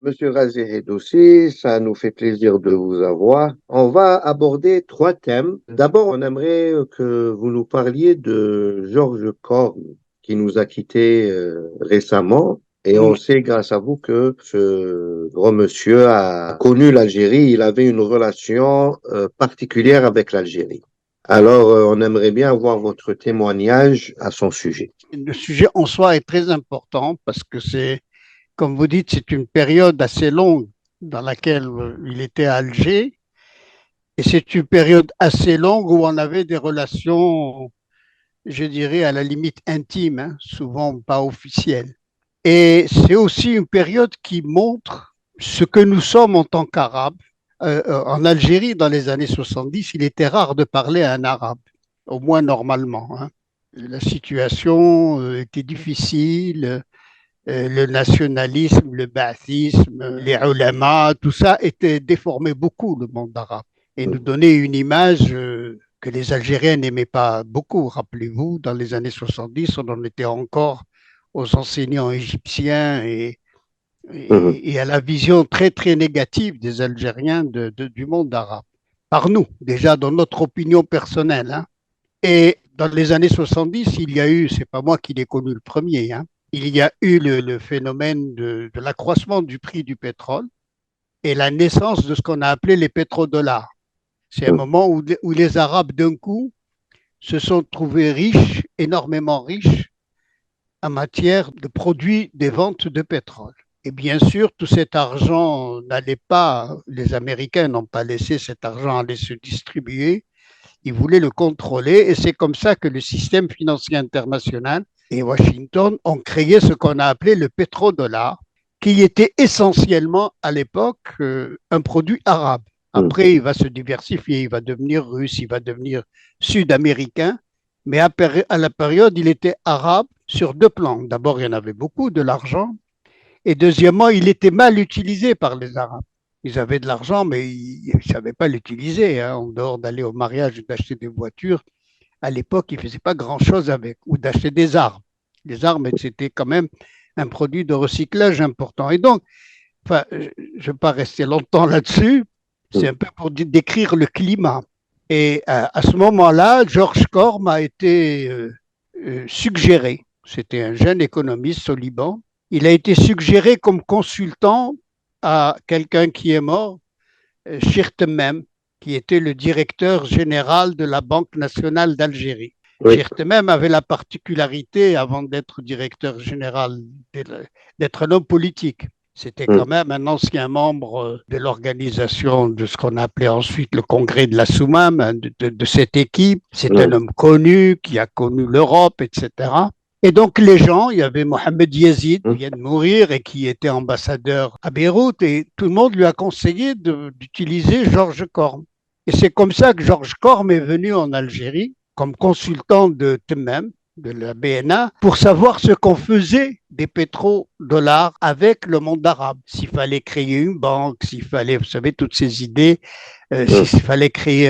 Monsieur Razé aussi, ça nous fait plaisir de vous avoir. On va aborder trois thèmes. D'abord, on aimerait que vous nous parliez de Georges Corne, qui nous a quittés récemment. Et on Mm. sait grâce à vous que ce grand monsieur a connu l'Algérie. Il avait une relation particulière avec l'Algérie. Alors, on aimerait bien avoir votre témoignage à son sujet. Le sujet en soi est très important parce que c'est, comme vous dites, c'est une période assez longue dans laquelle il était à Alger et c'est une période assez longue où on avait des relations, je dirais, à la limite intimes, hein, souvent pas officielles. Et c'est aussi une période qui montre ce que nous sommes en tant qu'Arabes. En Algérie, dans les années 70, il était rare de parler à un Arabe, au moins normalement, hein. La situation était difficile, le nationalisme, le baathisme, les ulama, tout ça était déformé beaucoup le monde arabe et nous donnait une image que les Algériens n'aimaient pas beaucoup. Rappelez-vous, dans les années 70, on en était encore aux enseignants égyptiens Mhm. et à la vision très très négative des Algériens du monde arabe. Par nous, déjà dans notre opinion personnelle, hein. Et dans les années 70, il y a eu, c'est pas moi qui l'ai connu le premier, hein, il y a eu le phénomène de l'accroissement du prix du pétrole et la naissance de ce qu'on a appelé les pétrodollars. C'est un Mhm. moment où les Arabes, d'un coup, se sont trouvés riches, énormément riches, en matière de produits des ventes de pétrole. Et bien sûr, tout cet argent n'allait pas, les Américains n'ont pas laissé cet argent aller se distribuer, ils voulaient le contrôler et c'est comme ça que le système financier international et Washington ont créé ce qu'on a appelé le pétrodollar, qui était essentiellement à l'époque un produit arabe. Mhm. Après, il va se diversifier, il va devenir russe, il va devenir sud-américain, mais à la période, il était arabe sur deux plans. D'abord, il y en avait beaucoup, de l'argent, et deuxièmement, il était mal utilisé par les Arabes. Ils avaient de l'argent, mais ils ne savaient pas l'utiliser, hein. En dehors d'aller au mariage et d'acheter des voitures, à l'époque, ils ne faisaient pas grand-chose avec, ou d'acheter des armes. Les armes, c'était quand même un produit de recyclage important. Et donc, enfin, je ne vais pas rester longtemps là-dessus, c'est un peu pour décrire le climat. Et à ce moment-là, Georges Corm a été suggéré, c'était un jeune économiste au Liban, il a été suggéré comme consultant à quelqu'un qui est mort, Chirtemem, qui était le directeur général de la Banque nationale d'Algérie. Oui. Chirtemem avait la particularité, avant d'être directeur général, d'être un homme politique. C'était quand Mhm. même un ancien membre de l'organisation de ce qu'on appelait ensuite le congrès de la Soumam, hein, de cette équipe. C'est un Oui. homme connu qui a connu l'Europe, etc. Et donc les gens, il y avait Mohamed Yazid qui Mhm. vient de mourir et qui était ambassadeur à Beyrouth et tout le monde lui a conseillé d'utiliser Georges Corm. Et c'est comme ça que Georges Corm est venu en Algérie comme consultant de Temem, de la BNA, pour savoir ce qu'on faisait des pétrodollars avec le monde arabe. S'il fallait créer une banque, s'il fallait, vous savez, toutes ces idées, Mhm. s'il fallait créer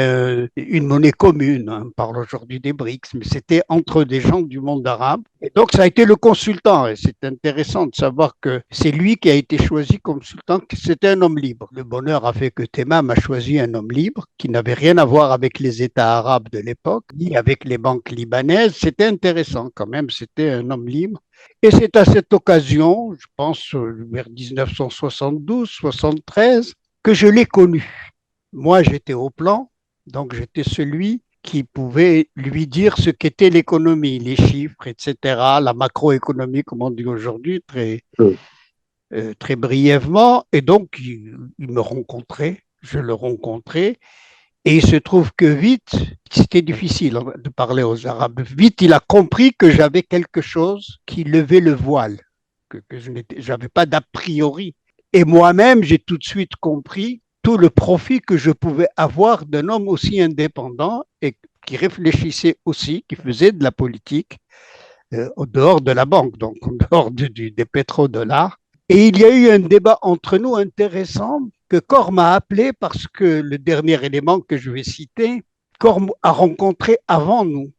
une monnaie commune, hein, on parle aujourd'hui des BRICS, mais c'était entre des gens du monde arabe. Et donc, ça a été le consultant, et c'est intéressant de savoir que c'est lui qui a été choisi comme consultant, que c'était un homme libre. Le bonheur a fait que Temam a choisi un homme libre qui n'avait rien à voir avec les États arabes de l'époque, ni avec les banques libanaises. C'était intéressant quand même, c'était un homme libre. Et c'est à cette occasion, je pense vers 1972-73, que je l'ai connu. Moi, j'étais au plan, donc j'étais celui qui pouvait lui dire ce qu'était l'économie, les chiffres, etc., la macroéconomie, comme on dit aujourd'hui, Mhm. très brièvement. Et donc, il me rencontrait, je le rencontrais, et il se trouve que vite, c'était difficile de parler aux Arabes, vite il a compris que j'avais quelque chose qui levait le voile, que je n'avais pas d'a priori. Et moi-même, j'ai tout de suite compris tout le profit que je pouvais avoir d'un homme aussi indépendant et qui réfléchissait aussi, qui faisait de la politique au dehors de la banque, donc en dehors des pétrodollars. Et il y a eu un débat entre nous intéressant que Corr m'a appelé parce que le dernier élément que je vais citer, Corr a rencontré avant nous,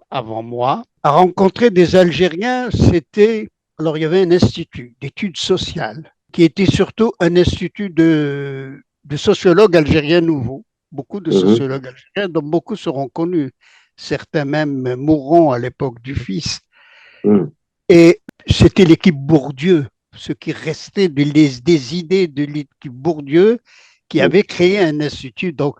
avant moi, a rencontré des Algériens, c'était, alors il y avait un institut d'études sociales qui était surtout un institut de sociologues algériens nouveaux. Beaucoup de Mhm. sociologues algériens, dont beaucoup seront connus. Certains même mourront à l'époque du fils. Mhm. Et c'était l'équipe Bourdieu, ce qui restait des idées de l'équipe Bourdieu qui Mhm. avait créé un institut. Donc,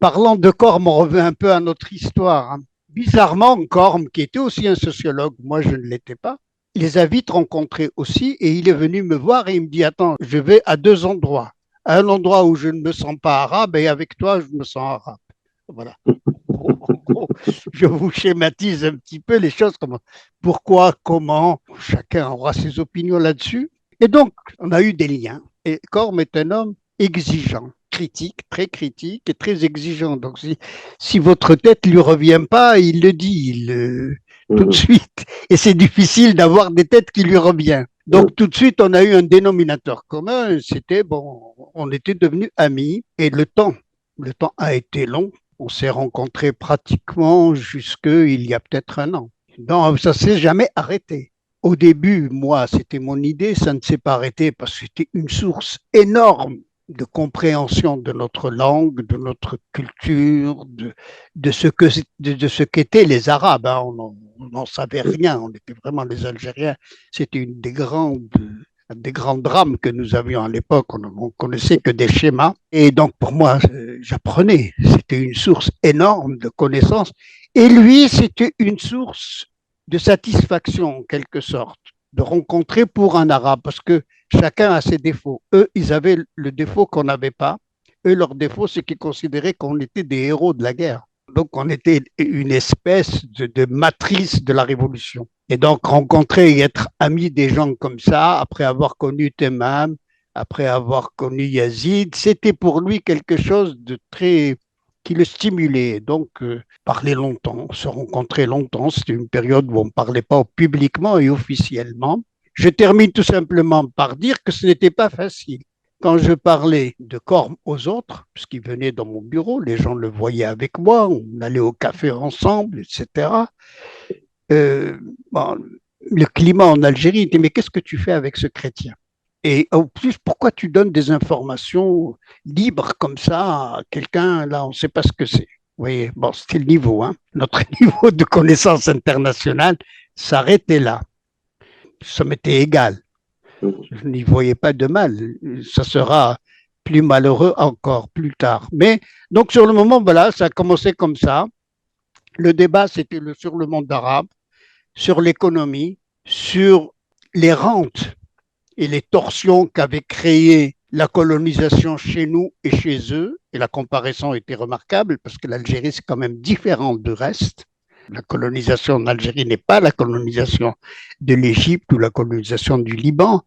parlant de Corme, on revient un peu à notre histoire, hein. Bizarrement, Corme, qui était aussi un sociologue, moi je ne l'étais pas, il les a vite rencontrés aussi et il est venu me voir et il me dit, attends, je vais à deux endroits. À un endroit où je ne me sens pas arabe et avec toi, je me sens arabe. Voilà. En gros, je vous schématise un petit peu les choses comme pourquoi, comment, chacun aura ses opinions là-dessus. Et donc, on a eu des liens. Et Corme est un homme exigeant, critique et très exigeant. Donc, si votre tête ne lui revient pas, il le dit tout de Mhm. suite. Et c'est difficile d'avoir des têtes qui lui reviennent. Donc, Mhm. tout de suite, on a eu un dénominateur commun. C'était, bon, on était devenus amis. Et le temps a été long. On s'est rencontrés pratiquement jusqu'il y a peut-être un an. Non, ça ne s'est jamais arrêté. Au début, moi, c'était mon idée, ça ne s'est pas arrêté parce que c'était une source énorme de compréhension de notre langue, de notre culture, de ce qu'étaient les Arabes, hein. On n'en savait rien, on était vraiment les Algériens. C'était une des grands drames que nous avions à l'époque. On ne connaissait que des schémas. Et donc, pour moi, j'apprenais. C'était une source énorme de connaissances. Et lui, c'était une source de satisfaction, en quelque sorte, de rencontrer pour un arabe, parce que chacun a ses défauts. Eux, ils avaient le défaut qu'on n'avait pas. Eux, leur défaut, c'est qu'ils considéraient qu'on était des héros de la guerre. Donc, on était une espèce de matrice de la révolution. Et donc, rencontrer et être ami des gens comme ça, après avoir connu Temam, après avoir connu Yazid, c'était pour lui quelque chose de très qui le stimulait. Donc, parler longtemps, se rencontrer longtemps, c'était une période où on ne parlait pas publiquement et officiellement. Je termine tout simplement par dire que ce n'était pas facile. Quand je parlais de Corme aux autres, puisqu'ils venaient dans mon bureau, les gens le voyaient avec moi, on allait au café ensemble, etc. Euh, bon, le climat en Algérie était, mais qu'est-ce que tu fais avec ce chrétien? Et en plus, pourquoi tu donnes des informations libres comme ça à quelqu'un, là, on ne sait pas ce que c'est. Vous voyez, bon, c'était le niveau, hein. Notre niveau de connaissance internationale s'arrêtait là. Ça m'était égal. Mhm. Je n'y voyais pas de mal. Ça sera plus malheureux encore plus tard. Mais donc, sur le moment, voilà, ça a commencé comme ça. Le débat, c'était sur le monde arabe, sur l'économie, sur les rentes et les torsions qu'avait créées la colonisation chez nous et chez eux. Et la comparaison était remarquable parce que l'Algérie, c'est quand même différent du reste. La colonisation en Algérie n'est pas la colonisation de l'Égypte ou la colonisation du Liban.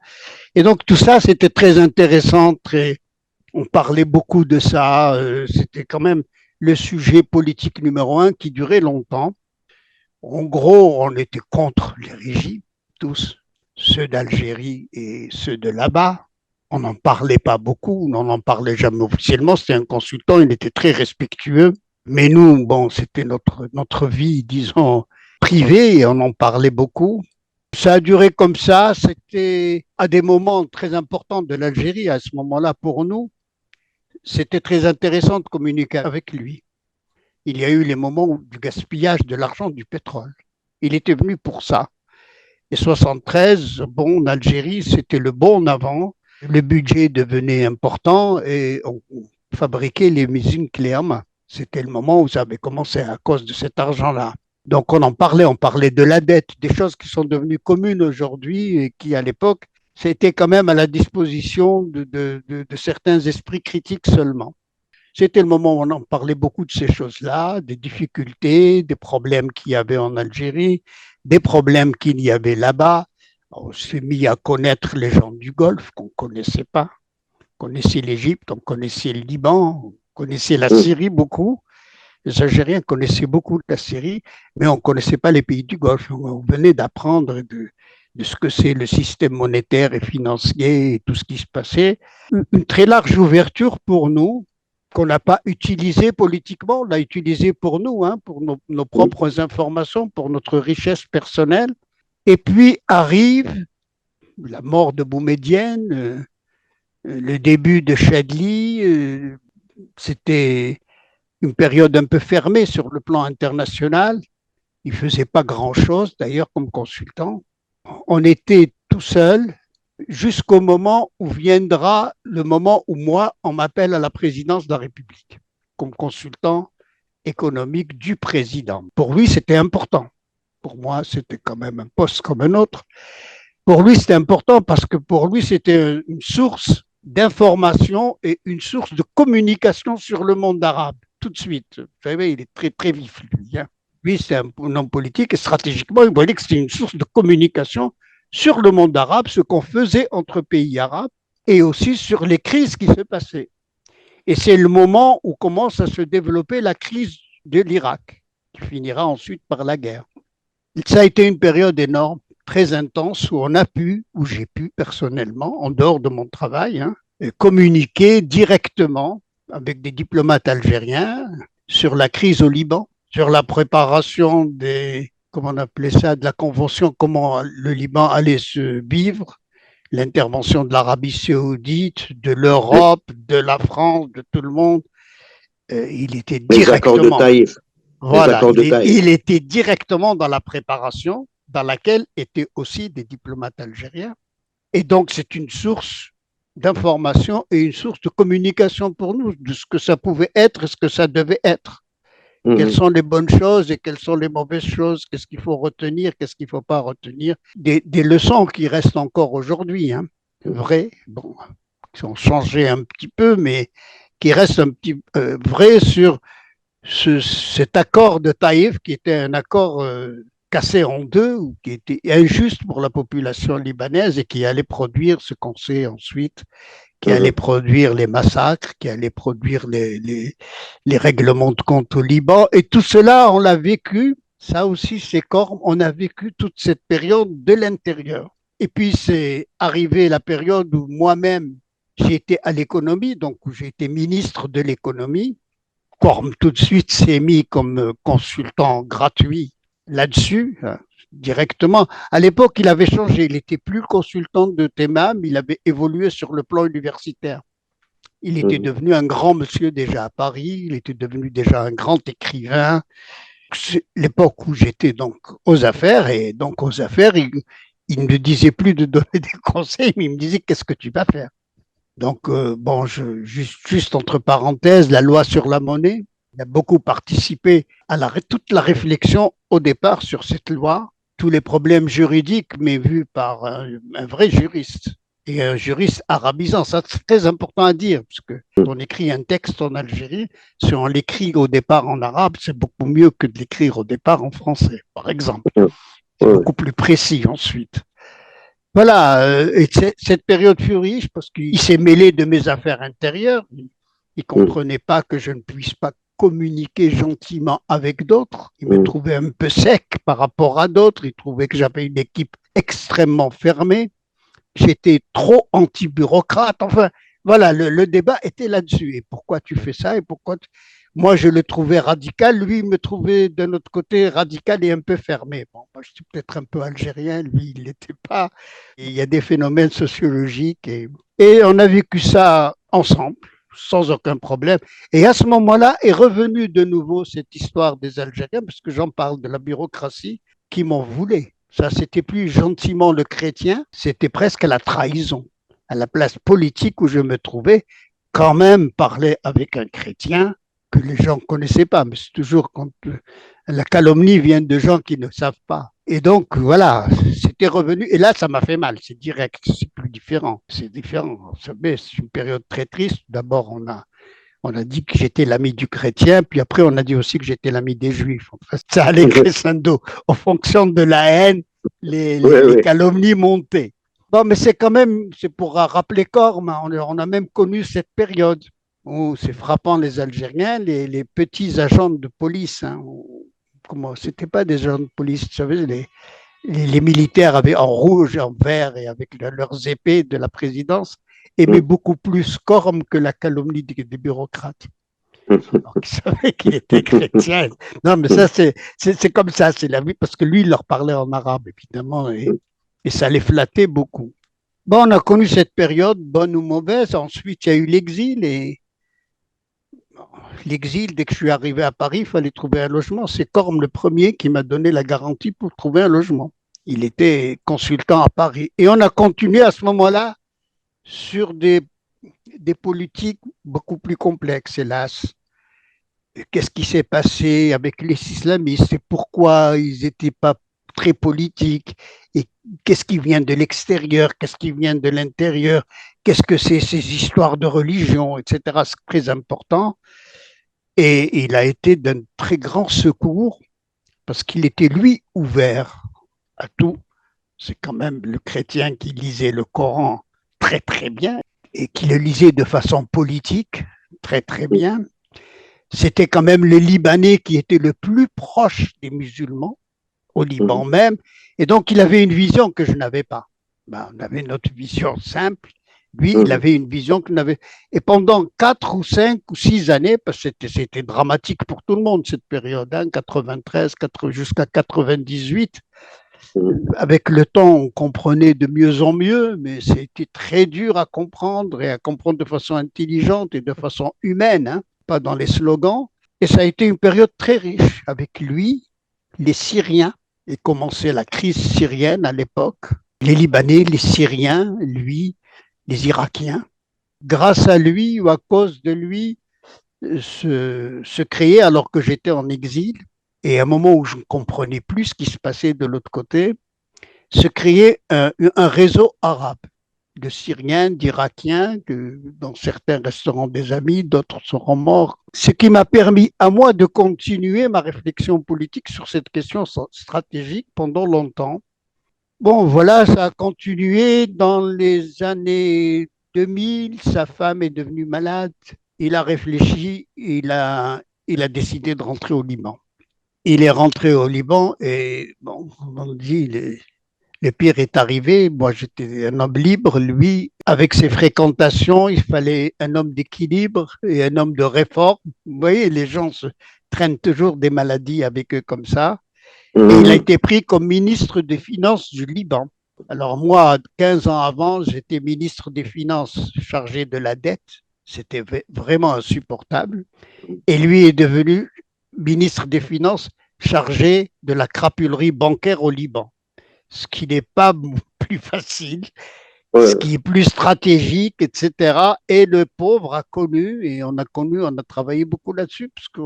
Et donc tout ça, c'était très intéressant, on parlait beaucoup de ça. C'était quand même le sujet politique numéro un qui durait longtemps. En gros, on était contre les régimes, tous, ceux d'Algérie et ceux de là-bas. On n'en parlait pas beaucoup, on n'en parlait jamais officiellement. C'était un consultant, il était très respectueux. Mais nous, bon, c'était notre vie, disons, privée, et on en parlait beaucoup. Ça a duré comme ça. C'était à des moments très importants de l'Algérie, à ce moment-là, pour nous. C'était très intéressant de communiquer avec lui. Il y a eu les moments du gaspillage de l'argent du pétrole. Il était venu pour ça. Et 73, bon, en Algérie, c'était le bon en avant. Le budget devenait important et on fabriquait les usines clés en main. C'était le moment où ça avait commencé à cause de cet argent-là. Donc on parlait de la dette, des choses qui sont devenues communes aujourd'hui et qui à l'époque, c'était quand même à la disposition de certains esprits critiques seulement. C'était le moment où on en parlait beaucoup de ces choses-là, des difficultés, des problèmes qu'il y avait en Algérie, des problèmes qu'il y avait là-bas. On s'est mis à connaître les gens du Golfe qu'on ne connaissait pas. On connaissait l'Égypte, on connaissait le Liban, on connaissait la Mhm. Syrie beaucoup. Les Algériens connaissaient beaucoup la Syrie, mais on ne connaissait pas les pays du Golfe. On venait d'apprendre de ce que c'est le système monétaire et financier et tout ce qui se passait. Une très large ouverture pour nous, qu'on n'a pas utilisée politiquement, on l'a utilisée pour nous, hein, pour nos propres informations, pour notre richesse personnelle. Et puis arrive la mort de Boumedienne, le début de Chadli, c'était une période un peu fermée sur le plan international. Il ne faisait pas grand-chose, d'ailleurs, comme consultant. On était tout seul jusqu'au moment où viendra le moment où moi, on m'appelle à la présidence de la République comme consultant économique du président. Pour lui, c'était important. Pour moi, c'était quand même un poste comme un autre. Pour lui, c'était important parce que pour lui, c'était une source d'information et une source de communication sur le monde arabe, tout de suite. Vous savez, il est très, très vif, lui. Hein. Lui, c'est un homme politique et stratégiquement, il voyait que c'était une source de communication sur le monde arabe, ce qu'on faisait entre pays arabes et aussi sur les crises qui se passaient. Et c'est le moment où commence à se développer la crise de l'Irak, qui finira ensuite par la guerre. Ça a été une période énorme, très intense, où j'ai pu personnellement, en dehors de mon travail, communiquer directement avec des diplomates algériens sur la crise au Liban, sur la préparation comment on appelait ça, de la convention, comment le Liban allait se vivre, l'intervention de l'Arabie saoudite, de l'Europe, de la France, de tout le monde. Il était directement... Les accords de Taïf. Voilà, il était directement dans la préparation, dans laquelle étaient aussi des diplomates algériens. Et donc, c'est une source d'information et une source de communication pour nous, de ce que ça pouvait être et ce que ça devait être. Quelles sont les bonnes choses et quelles sont les mauvaises choses, qu'est-ce qu'il faut retenir, qu'est-ce qu'il ne faut pas retenir. Des leçons qui restent encore aujourd'hui, vraies, bon, qui ont changé un petit peu, mais qui restent un petit vraies sur cet accord de Taïf, qui était un accord cassé en deux, ou qui était injuste pour la population libanaise et qui allait produire ce qu'on sait ensuite, qui allait produire les massacres, qui allait produire les règlements de compte au Liban. Et tout cela, on l'a vécu, ça aussi c'est Corme, on a vécu toute cette période de l'intérieur. Et puis c'est arrivé la période où moi-même, j'ai été à l'économie, donc où j'ai été ministre de l'économie. Corme tout de suite s'est mis comme consultant gratuit là-dessus, directement. À l'époque, il avait changé. Il n'était plus consultant de TEMAM, il avait évolué sur le plan universitaire. Il était devenu un grand monsieur déjà à Paris, il était devenu déjà un grand écrivain. C'est l'époque où j'étais donc aux affaires, et donc aux affaires, il ne disait plus de donner des conseils, mais il me disait qu'est-ce que tu vas faire. Donc, bon, juste entre parenthèses, la loi sur la monnaie, il a beaucoup participé à toute la réflexion au départ sur cette loi, tous les problèmes juridiques, mais vus par un vrai juriste et un juriste arabisant. Ça, c'est très important à dire, parce que quand on écrit un texte en Algérie, si on l'écrit au départ en arabe, c'est beaucoup mieux que de l'écrire au départ en français, par exemple. C'est beaucoup plus précis ensuite. Voilà, et cette période fut riche parce qu'il s'est mêlé de mes affaires intérieures. Il ne comprenait pas que je ne puisse pas communiquer gentiment avec d'autres. Il me trouvait un peu sec par rapport à d'autres. Il trouvait que j'avais une équipe extrêmement fermée. J'étais trop anti-bureaucrate. Enfin, voilà, le débat était là-dessus. Et pourquoi tu fais ça et pourquoi Moi, je le trouvais radical. Lui, il me trouvait d'un autre côté radical et un peu fermé. Bon, moi, je suis peut-être un peu algérien. Lui, il l'était pas. Et il y a des phénomènes sociologiques. Et on a vécu ça ensemble, sans aucun problème. Et à ce moment-là est revenue de nouveau cette histoire des Algériens, parce que j'en parle de la bureaucratie, qui m'en voulait. Ça, c'était plus gentiment le chrétien, c'était presque la trahison. À la place politique où je me trouvais, quand même parler avec un chrétien que les gens ne connaissaient pas, mais c'est toujours quand la calomnie vient de gens qui ne savent pas. Et donc, voilà, c'était revenu. Et là, ça m'a fait mal. C'est direct, c'est plus différent. C'est différent. C'est une période très triste. D'abord, on a dit que j'étais l'ami du chrétien, puis après, on a dit aussi que j'étais l'ami des juifs. Enfin, ça allait crescendo. En fonction de la haine, les calomnies montaient. Bon, mais c'est quand même, c'est pour rappeler Corme, on a même connu cette période où c'est frappant les Algériens, les petits agents de police. C'était pas des agents de police, vous savez, les militaires avaient en rouge, en vert et avec leurs épées de la présidence, aimaient beaucoup plus Corme que la calomnie des bureaucrates. Donc, ils savaient qu'il était chrétien. Non, mais ça, c'est comme ça, c'est la vie, parce que lui, il leur parlait en arabe, évidemment, et ça les flattait beaucoup. Bon, on a connu cette période, bonne ou mauvaise. Ensuite, il y a eu l'exil et l'exil, dès que je suis arrivé à Paris, il fallait trouver un logement. C'est Corme le premier qui m'a donné la garantie pour trouver un logement. Il était consultant à Paris. Et on a continué à ce moment-là sur des politiques beaucoup plus complexes, hélas. Qu'est-ce qui s'est passé avec les islamistes et pourquoi ils n'étaient pas très politiques et qu'est-ce qui vient de l'extérieur, qu'est-ce qui vient de l'intérieur, qu'est-ce que c'est ces histoires de religion, etc. C'est très important. Et il a été d'un très grand secours parce qu'il était, lui, ouvert à tout. C'est quand même le chrétien qui lisait le Coran très, très bien et qui le lisait de façon politique très, très bien. C'était quand même le Libanais qui était le plus proche des musulmans, au Liban même. Et donc, il avait une vision que je n'avais pas. Ben, on avait notre vision simple. Lui, il avait une vision que n'avait. Et pendant 4 ou 5 ou 6 années, parce que c'était dramatique pour tout le monde cette période, hein, 93 jusqu'à 98, avec le temps, on comprenait de mieux en mieux, mais c'était très dur à comprendre et à comprendre de façon intelligente et de façon humaine, hein, pas dans les slogans. Et ça a été une période très riche. Avec lui, les Syriens, et commençait la crise syrienne à l'époque, les Libanais, les Syriens, lui, les Irakiens. Grâce à lui ou à cause de lui, se créait, alors que j'étais en exil, et à un moment où je ne comprenais plus ce qui se passait de l'autre côté, se créait un réseau arabe de Syriens, d'Irakiens, dans certains resteront des amis, d'autres seront morts. Ce qui m'a permis à moi de continuer ma réflexion politique sur cette question stratégique pendant longtemps. Bon, voilà, ça a continué dans les années 2000. Sa femme est devenue malade. Il a réfléchi, il a décidé de rentrer au Liban. Il est rentré au Liban et, bon, on dit, le pire est arrivé. Moi, j'étais un homme libre. Lui, avec ses fréquentations, il fallait un homme d'équilibre et un homme de réforme. Vous voyez, les gens se traînent toujours des maladies avec eux comme ça. Et il a été pris comme ministre des Finances du Liban. Alors moi, 15 ans avant, j'étais ministre des Finances chargé de la dette. C'était vraiment insupportable. Et lui est devenu ministre des Finances chargé de la crapulerie bancaire au Liban. Ce qui n'est pas plus facile, ce qui est plus stratégique, etc. Et le pauvre a connu, et on a travaillé beaucoup là-dessus, parce que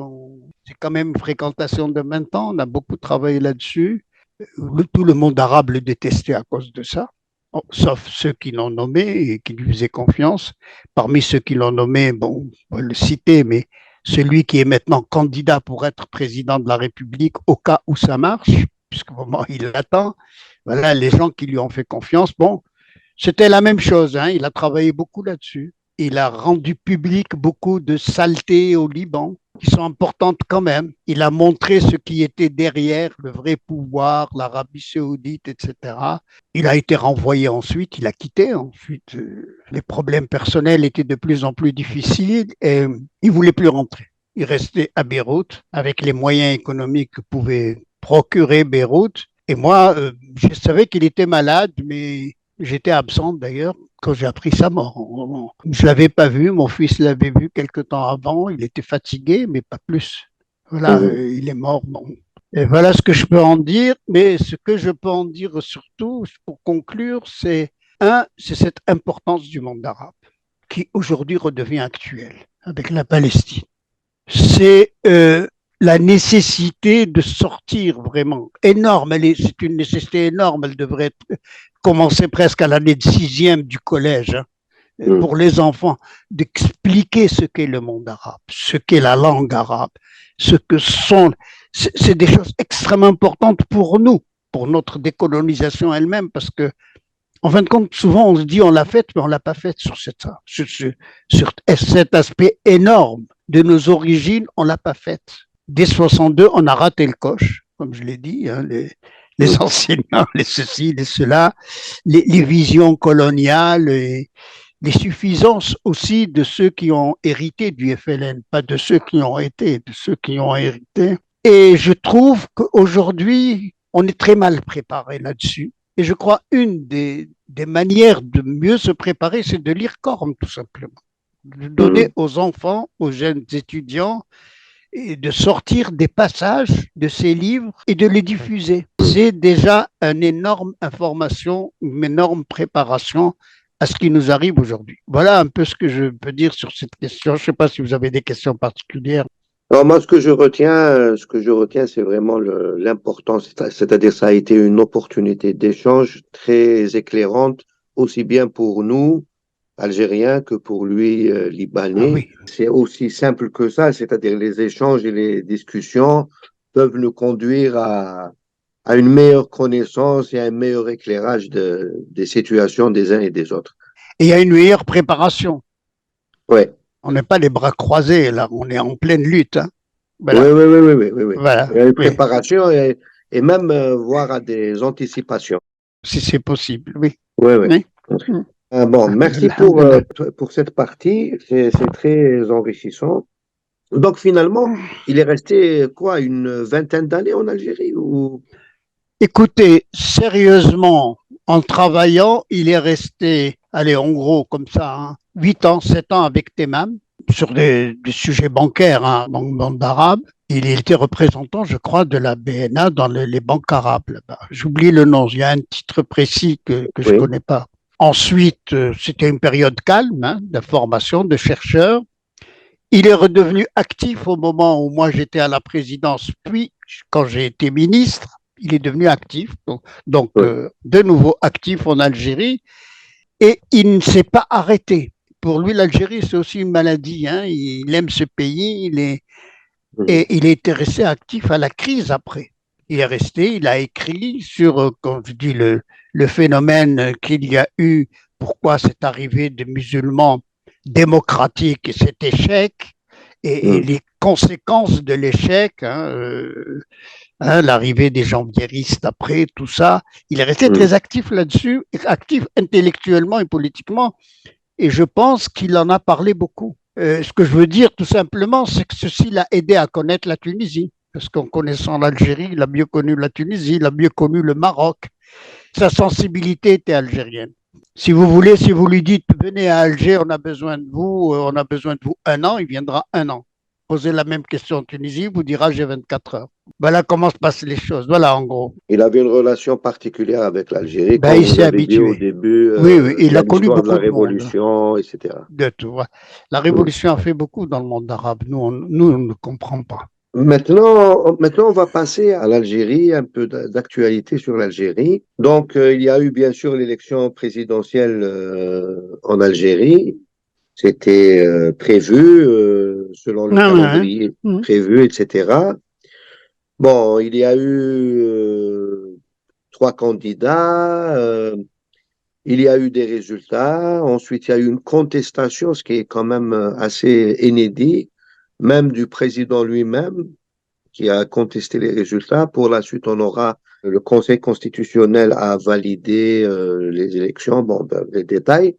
c'est quand même une fréquentation de 20 ans, on a beaucoup travaillé là-dessus. Tout le monde arabe le détestait à cause de ça, sauf ceux qui l'ont nommé et qui lui faisaient confiance. Parmi ceux qui l'ont nommé, bon, on va le citer, mais celui qui est maintenant candidat pour être président de la République au cas où ça marche, puisqu'au moment il l'attend, voilà, les gens qui lui ont fait confiance, bon, c'était la même chose, hein, il a travaillé beaucoup là-dessus. Il a rendu public beaucoup de saletés au Liban, qui sont importantes quand même. Il a montré ce qui était derrière le vrai pouvoir, l'Arabie saoudite, etc. Il a été renvoyé ensuite, il a quitté ensuite. Les problèmes personnels étaient de plus en plus difficiles et il ne voulait plus rentrer. Il restait à Beyrouth avec les moyens économiques que pouvait procurer Beyrouth. Et moi, je savais qu'il était malade, mais j'étais absente d'ailleurs quand j'ai appris sa mort. Je ne l'avais pas vu, mon fils l'avait vu quelque temps avant, il était fatigué, mais pas plus. Voilà, il est mort. Bon. Et voilà ce que je peux en dire, mais ce que je peux en dire surtout, pour conclure, c'est cette importance du monde arabe, qui aujourd'hui redevient actuelle avec la Palestine. C'est la nécessité de sortir vraiment énorme. C'est une nécessité énorme. Elle devrait commencer presque à l'année de 6e du collège, hein, pour les enfants, d'expliquer ce qu'est le monde arabe, ce qu'est la langue arabe, ce que sont. C'est des choses extrêmement importantes pour nous, pour notre décolonisation elle-même, parce que en fin de compte, souvent on se dit on l'a faite, mais on l'a pas faite sur cet aspect énorme de nos origines, on l'a pas faite. Dès 62, on a raté le coche, comme je l'ai dit, hein, les enseignements, les ceci, les cela, les visions coloniales, les suffisances aussi de ceux qui ont hérité du FLN, pas de ceux qui ont été, de ceux qui ont hérité. Et je trouve qu'aujourd'hui, on est très mal préparé là-dessus. Et je crois une des des manières de mieux se préparer, c'est de lire Corme, tout simplement. De donner Mhm. aux enfants, aux jeunes étudiants, et de sortir des passages de ces livres et de les diffuser. C'est déjà une énorme information, une énorme préparation à ce qui nous arrive aujourd'hui. Voilà un peu ce que je peux dire sur cette question. Je ne sais pas si vous avez des questions particulières. Alors moi, ce que je retiens, c'est vraiment l'importance, c'est-à-dire ça a été une opportunité d'échange très éclairante, aussi bien pour nous, Algériens, que pour lui, Ah Libanais. oui, C'est aussi simple que ça, c'est-à-dire les échanges et les discussions peuvent nous conduire à une meilleure connaissance et à un meilleur éclairage des situations des uns et des autres. et il y a une meilleure préparation. Ouais. On n'est pas les bras croisés, là, on est en pleine lutte. Hein. Oui, Voilà, oui, oui, oui, oui, oui, oui. Il voilà, y a une oui, préparation et même voir à des anticipations. si c'est possible, oui. Oui, oui. Oui. Bon, merci Alhamdulillah. pour cette partie. C'est très enrichissant. Donc, finalement, il est resté quoi, une vingtaine d'années en Algérie ou... Écoutez, sérieusement, en travaillant, il est resté, allez, en gros, comme ça, hein, 8 ans, 7 ans avec Temam, sur des sujets bancaires, hein, dans le monde arabe. Il était représentant, je crois, de la BNA dans les banques arabes. Là-bas. J'oublie le nom, il y a un titre précis que je ne Oui. connais pas. Ensuite, c'était une période calme hein, de formation de chercheurs. Il est redevenu actif au moment où moi j'étais à la présidence, puis quand j'ai été ministre, il est devenu actif, donc Oui. de nouveau actif en Algérie, et il ne s'est pas arrêté. Pour lui, l'Algérie, c'est aussi une maladie. Hein. Il aime ce pays, Mhm. et il est resté actif à la crise après. Il est resté, il a écrit sur, comme je dis, le phénomène qu'il y a eu, pourquoi c'est arrivé des musulmans démocratiques et cet échec, et Mhm. les conséquences de l'échec, hein, l'arrivée des janvieristes après, tout ça. Il est resté Mhm. très actif là-dessus, actif intellectuellement et politiquement, et je pense qu'il en a parlé beaucoup. Ce que je veux dire tout simplement, c'est que ceci l'a aidé à connaître la Tunisie. Parce qu'en connaissant l'Algérie, il a mieux connu la Tunisie, il a mieux connu le Maroc. Sa sensibilité était algérienne. Si vous voulez, si vous lui dites venez à Alger, on a besoin de vous 1 an, il viendra 1 an. Posez la même question en Tunisie, il vous dira j'ai 24 heures. Voilà comment se passent les choses. Voilà en gros. Il avait une relation particulière avec l'Algérie, Ben, comme il vous s'est avez dit au habitué. début, Oui, oui, il il y a a connu l'histoire de la beaucoup de monde. Révolution, etc. De tout. Ouais. La Mhm. révolution a fait beaucoup dans le monde arabe. Nous, on ne comprend pas. Maintenant, on va passer à l'Algérie, un peu d'actualité sur l'Algérie. Donc, il y a eu bien sûr l'élection présidentielle en Algérie. C'était prévu, selon le Non, hein. calendrier prévu, etc. Bon, il y a eu trois candidats, il y a eu des résultats. Ensuite, il y a eu une contestation, ce qui est quand même assez inédit, même du président lui-même qui a contesté les résultats. Pour la suite, on aura le Conseil constitutionnel à valider les élections. Bon, ben, les détails,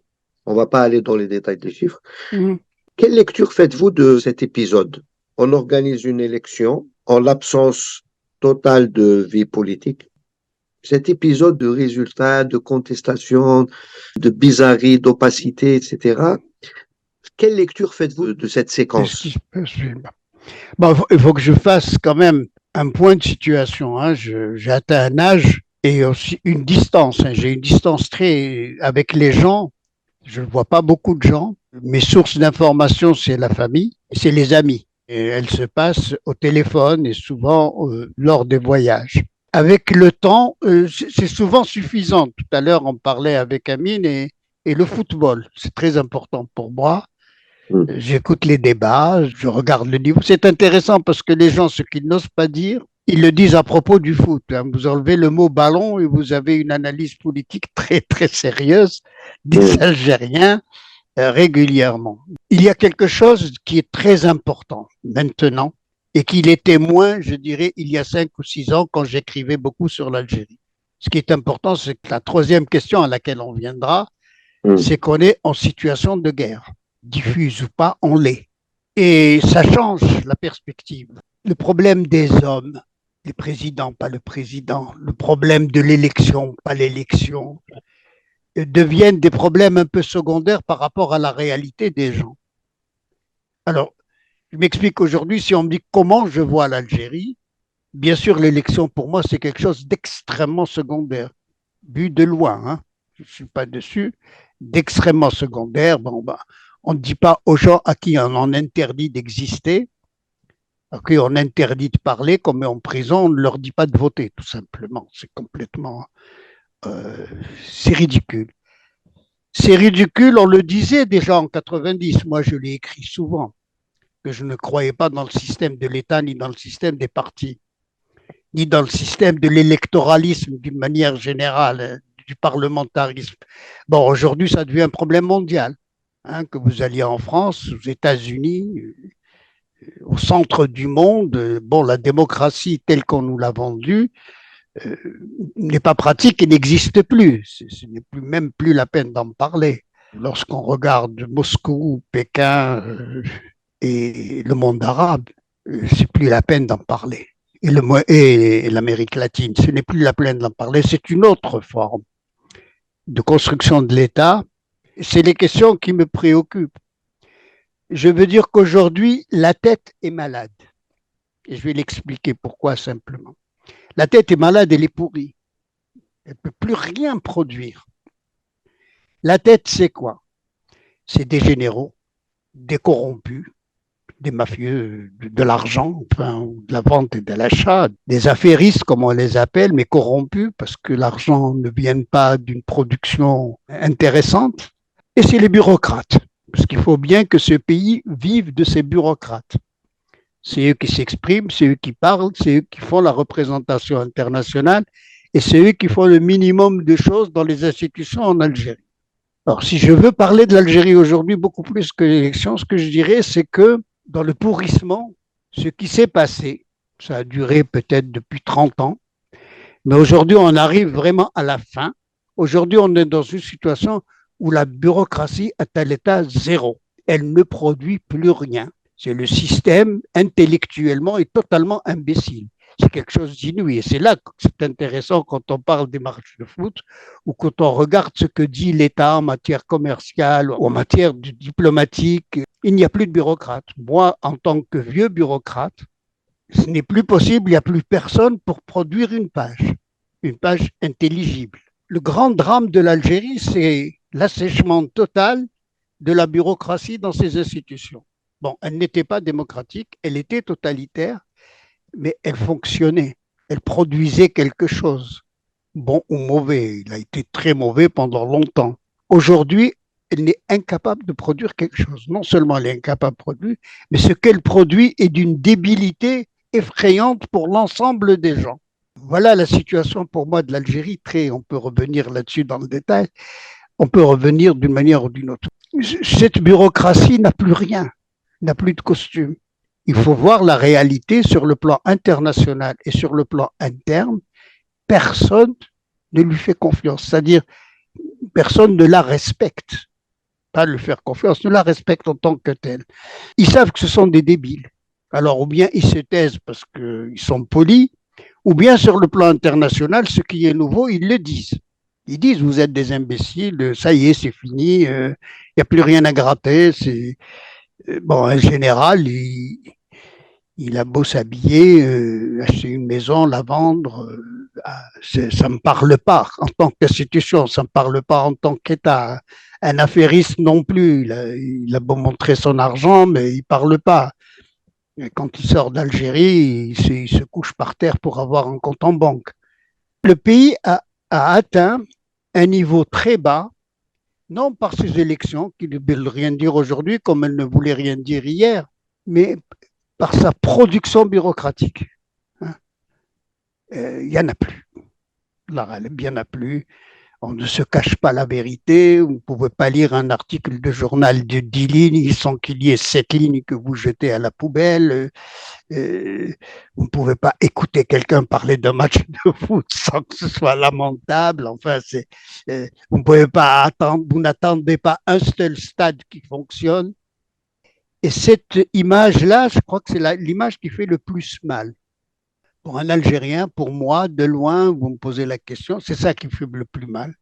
on va pas aller dans les détails des chiffres. Mhm. Quelle lecture faites-vous de cet épisode? On organise une élection en l'absence totale de vie politique. Cet épisode de résultats, de contestation, de bizarrerie, d'opacité, etc. Quelle lecture faites-vous de cette C'est ce qui séquence? se passe. Bon, il faut que je fasse quand même un point de situation. Hein. J'ai atteint un âge et aussi une distance. Hein. J'ai une distance très avec les gens. Je ne vois pas beaucoup de gens. Mes sources d'information, c'est la famille, c'est les amis. Et elles se passent au téléphone et souvent lors des voyages. Avec le temps, c'est souvent suffisant. Tout à l'heure, on parlait avec Amine et le football. C'est très important pour moi. Hmm. J'écoute les débats, je regarde le niveau. C'est intéressant parce que les gens, ce qu'ils n'osent pas dire, ils le disent à propos du foot. Hein. Vous enlevez le mot ballon et vous avez une analyse politique très, très sérieuse des Hmm. Algériens régulièrement. Il y a quelque chose qui est très important maintenant et qu'il était moins, je dirais, il y a 5 ou 6 ans quand j'écrivais beaucoup sur l'Algérie. Ce qui est important, c'est que la troisième question à laquelle on viendra, Hmm. c'est qu'on est en situation de guerre. Diffuse ou pas, on l'est. Et ça change la perspective. Le problème des hommes, les présidents, pas le président, le problème de l'élection, pas l'élection, deviennent des problèmes un peu secondaires par rapport à la réalité des gens. Alors, je m'explique aujourd'hui, si on me dit comment je vois l'Algérie, bien sûr, l'élection pour moi, c'est quelque chose d'extrêmement secondaire, vu de loin, hein. Je ne suis pas dessus, d'extrêmement secondaire. Bon, ben, on ne dit pas aux gens à qui on interdit d'exister, à qui on interdit de parler, comme en prison, on ne leur dit pas de voter, tout simplement. C'est complètement, euh, c'est ridicule. C'est ridicule, on le disait déjà en 90, moi je l'ai écrit souvent, que je ne croyais pas dans le système de l'État ni dans le système des partis, ni dans le système de l'électoralisme d'une manière générale, du parlementarisme. Bon, aujourd'hui, ça devient un problème mondial. Hein, que vous alliez en France, aux États-Unis, au centre du monde, bon, la démocratie telle qu'on nous l'a vendue euh, n'est pas pratique et n'existe plus. Ce n'est plus, même plus la peine d'en parler. Lorsqu'on regarde Moscou, Pékin et le monde arabe, c'est plus la peine d'en parler. Et l'Amérique latine, ce n'est plus la peine d'en parler, c'est une autre forme de construction de l'État. C'est les questions qui me préoccupent. Je veux dire qu'aujourd'hui, la tête est malade. Et je vais l'expliquer pourquoi simplement. La tête est malade, elle est pourrie. Elle ne peut plus rien produire. La tête, c'est quoi? C'est des généraux, des corrompus, des mafieux de l'argent, enfin, de la vente et de l'achat, des affairistes, comme on les appelle, mais corrompus, parce que l'argent ne vient pas d'une production intéressante. Et c'est les bureaucrates, parce qu'il faut bien que ce pays vive de ses bureaucrates. C'est eux qui s'expriment, c'est eux qui parlent, c'est eux qui font la représentation internationale, et c'est eux qui font le minimum de choses dans les institutions en Algérie. Alors, si je veux parler de l'Algérie aujourd'hui beaucoup plus que l'élection, ce que je dirais, c'est que dans le pourrissement, ce qui s'est passé, ça a duré peut-être depuis 30 ans, mais aujourd'hui, on arrive vraiment à la fin. Aujourd'hui, on est dans une situation où la bureaucratie est à l'état zéro. Elle ne produit plus rien. C'est le système intellectuellement et totalement imbécile. C'est quelque chose d'inouï. Et c'est là que c'est intéressant quand on parle des matchs de foot ou quand on regarde ce que dit l'État en matière commerciale ou en matière diplomatique. Il n'y a plus de bureaucrates. Moi, en tant que vieux bureaucrate, ce n'est plus possible, il n'y a plus personne pour produire une page intelligible. Le grand drame de l'Algérie, c'est l'assèchement total de la bureaucratie dans ses institutions. Bon, elle n'était pas démocratique, elle était totalitaire, mais elle fonctionnait, elle produisait quelque chose, bon ou mauvais. Il a été très mauvais pendant longtemps. Aujourd'hui, elle est incapable de produire quelque chose. Non seulement elle est incapable de produire, mais ce qu'elle produit est d'une débilité effrayante pour l'ensemble des gens. Voilà la situation pour moi de l'Algérie. On peut revenir là-dessus dans le détail. On peut revenir d'une manière ou d'une autre. Cette bureaucratie n'a plus rien, n'a plus de costume. Il faut voir la réalité sur le plan international et sur le plan interne. Personne ne lui fait confiance, c'est-à-dire personne ne la respecte. Pas lui faire confiance, ne la respecte en tant que telle. Ils savent que ce sont des débiles. Alors, ou bien ils se taisent parce qu'ils sont polis, ou bien sur le plan international, ce qui est nouveau, ils le disent. Ils disent, vous êtes des imbéciles, ça y est, c'est fini, il n'y a plus rien à gratter. Bon, en général, il a beau s'habiller, acheter une maison, la vendre, ça ne me parle pas en tant qu'institution, ça ne me parle pas en tant qu'État. Un affairiste non plus, il a beau montrer son argent, mais il ne parle pas. Et quand il sort d'Algérie, il se couche par terre pour avoir un compte en banque. Le pays a atteint un niveau très bas, non par ces élections, qui ne veulent rien dire aujourd'hui, comme elles ne voulaient rien dire hier, mais par sa production bureaucratique. Hein. Il n'y en a plus. Là, il n'y en a plus. On ne se cache pas la vérité. Vous ne pouvez pas lire un article de journal de 10 lignes sans qu'il y ait 7 lignes que vous jetez à la poubelle. Vous ne pouvez pas écouter quelqu'un parler d'un match de foot sans que ce soit lamentable. Enfin, vous ne pouvez pas attendre, vous n'attendez pas un seul stade qui fonctionne. Et cette image-là, je crois que c'est l'image qui fait le plus mal. Pour un Algérien, pour moi, de loin, vous me posez la question, c'est ça qui fait le plus mal.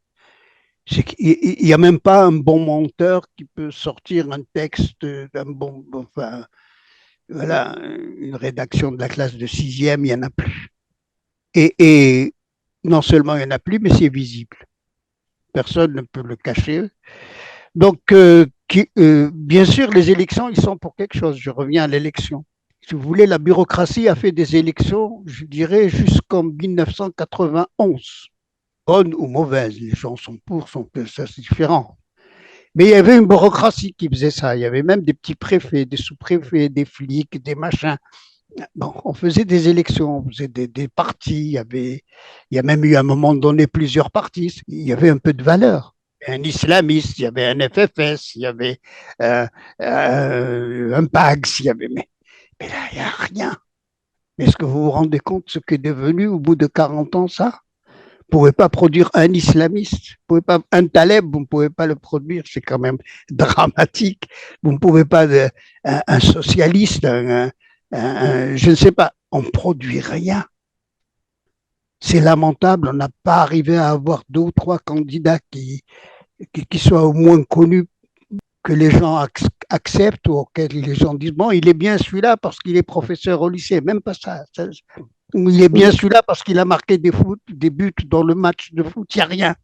C'est qu'il n'y a même pas un bon monteur qui peut sortir un texte d'un bon, enfin, voilà, une rédaction de la classe de sixième, il n'y en a plus. Et non seulement il n'y en a plus, mais c'est visible. Personne ne peut le cacher. Donc, bien sûr, les élections, ils sont pour quelque chose. Je reviens à l'élection. Si vous voulez, la bureaucratie a fait des élections, je dirais, jusqu'en 1991. Bonnes ou mauvaises, les gens sont pour, sont ça, c'est différent. Mais il y avait une bureaucratie qui faisait ça. Il y avait même des petits préfets, des sous-préfets, des flics, des machins. Bon, on faisait des élections, on faisait des partis. Il y a même eu à un moment donné plusieurs partis. Il y avait un peu de valeur. Un islamiste, il y avait un FFS, il y avait euh, un PAX, mais là, il n'y a rien. Est-ce que vous vous rendez compte ce qu'est devenu au bout de 40 ans, ça? Vous ne pouvez pas produire un islamiste, vous pouvez pas, un taleb, vous ne pouvez pas le produire, c'est quand même dramatique. Vous ne pouvez pas, un socialiste, je ne sais pas, on ne produit rien. C'est lamentable, on n'a pas arrivé à avoir 2 ou 3 candidats qui soient au moins connus, que les gens acceptent ou auxquels les gens disent bon, il est bien celui-là parce qu'il est professeur au lycée, même pas ça. Il est bien celui-là parce qu'il a marqué des buts dans le match de foot, il n'y a rien.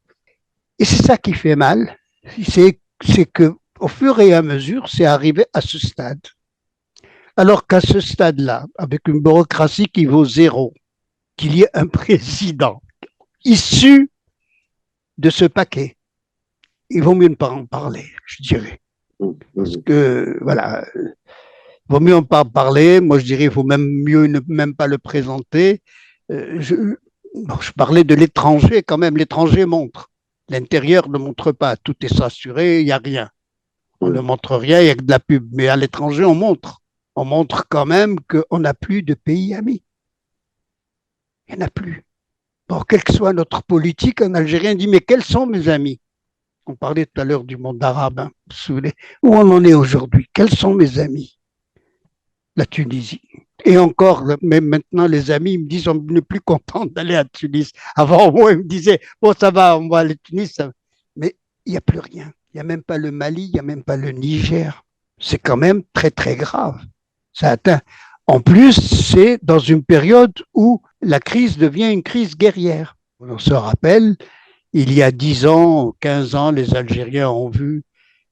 Et c'est ça qui fait mal, c'est que au fur et à mesure, c'est arrivé à ce stade. Alors qu'à ce stade-là, avec une bureaucratie qui vaut zéro, qu'il y ait un président issu de ce paquet, il vaut mieux ne pas en parler, je dirais. Parce que, voilà, il vaut mieux en pas parler. Moi, je dirais, il faut même mieux ne même pas le présenter. Je parlais de l'étranger, quand même. L'étranger montre. L'intérieur ne montre pas. Tout est censuré, il n'y a rien. On ne montre rien, il n'y a que de la pub. Mais à l'étranger, on montre. On montre quand même qu'on n'a plus de pays amis. Il n'y en a plus. Bon, quelle que soit notre politique, un Algérien dit, mais quels sont mes amis? On parlait tout à l'heure du monde arabe. Hein, où on en est aujourd'hui? Quels sont mes amis? La Tunisie. Et encore, même maintenant, les amis ils me disent on n'est plus content d'aller à Tunis. Avant, au moins, ils me disaient bon, ça va, on va aller à Tunis. Ça... Mais il n'y a plus rien. Il n'y a même pas le Mali, il n'y a même pas le Niger. C'est quand même très, très grave. Ça atteint. En plus, c'est dans une période où la crise devient une crise guerrière. On se rappelle, il y a 10 ans, 15 ans, les Algériens ont vu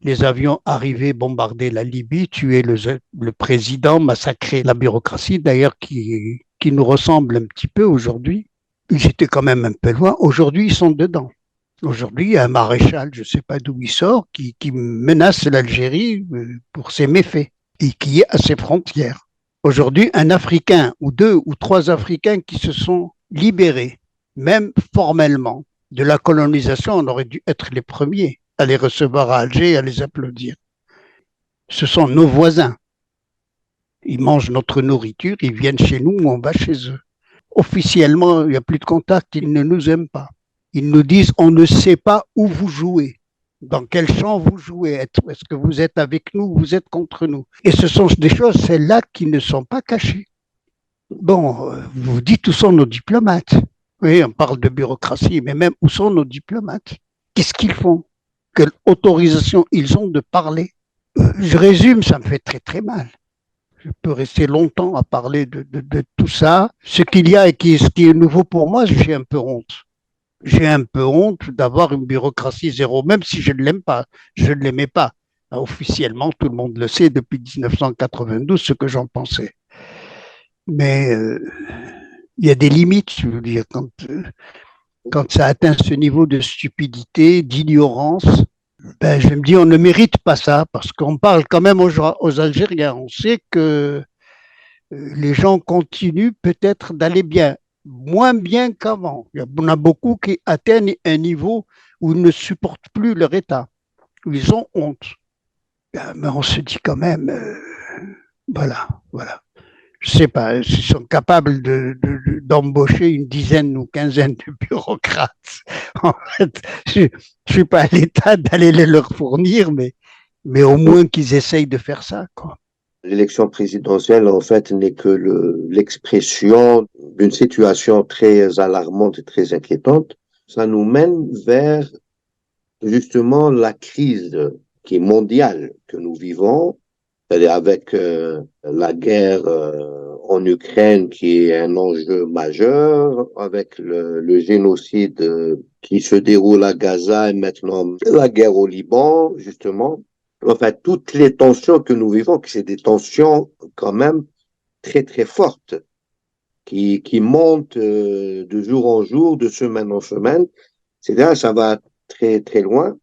les avions arriver bombarder la Libye, tuer le président, massacrer la bureaucratie, d'ailleurs qui nous ressemble un petit peu aujourd'hui. Ils étaient quand même un peu loin. Aujourd'hui, ils sont dedans. Aujourd'hui, il y a un maréchal, je ne sais pas d'où il sort, qui menace l'Algérie pour ses méfaits et qui est à ses frontières. Aujourd'hui, un Africain ou 2 ou 3 Africains qui se sont libérés, même formellement, de la colonisation, on aurait dû être les premiers à les recevoir à Alger et à les applaudir. Ce sont nos voisins. Ils mangent notre nourriture, ils viennent chez nous, on va chez eux. Officiellement, il n'y a plus de contact, ils ne nous aiment pas. Ils nous disent, on ne sait pas où vous jouez, dans quel champ vous jouez, est-ce que vous êtes avec nous ou vous êtes contre nous. Et ce sont des choses, celles-là, qui ne sont pas cachées. Bon, vous dites où sont nos diplomates? Oui, on parle de bureaucratie, mais même où sont nos diplomates? Qu'est-ce qu'ils font? Quelle autorisation ils ont de parler? Je résume, ça me fait très très mal. Je peux rester longtemps à parler de tout ça. Ce qu'il y a et ce qui est nouveau pour moi, j'ai un peu honte. J'ai un peu honte d'avoir une bureaucratie zéro, même si je ne l'aime pas. Je ne l'aimais pas. Officiellement, tout le monde le sait depuis 1992, ce que j'en pensais. Mais il y a des limites, je veux dire, quand ça atteint ce niveau de stupidité, d'ignorance, ben, je me dis, on ne mérite pas ça, parce qu'on parle quand même aux Algériens. On sait que les gens continuent peut-être d'aller bien, moins bien qu'avant. Il y en a beaucoup qui atteignent un niveau où ils ne supportent plus leur état, où ils ont honte. Mais on se dit quand même, voilà, voilà. Je ne sais pas, ils sont capables d'embaucher une dizaine ou quinzaine de bureaucrates. En fait, je ne suis pas à l'état d'aller les leur fournir, mais au moins qu'ils essayent de faire ça, quoi. L'élection présidentielle, en fait, n'est que l'expression d'une situation très alarmante et très inquiétante. Ça nous mène vers justement la crise qui est mondiale que nous vivons, c'est-à-dire avec la guerre en Ukraine qui est un enjeu majeur, avec le génocide qui se déroule à Gaza et maintenant la guerre au Liban, justement. Enfin, toutes les tensions que nous vivons, que c'est des tensions quand même très, très fortes, qui montent de jour en jour, de semaine en semaine. C'est-à-dire, ça va très, très loin.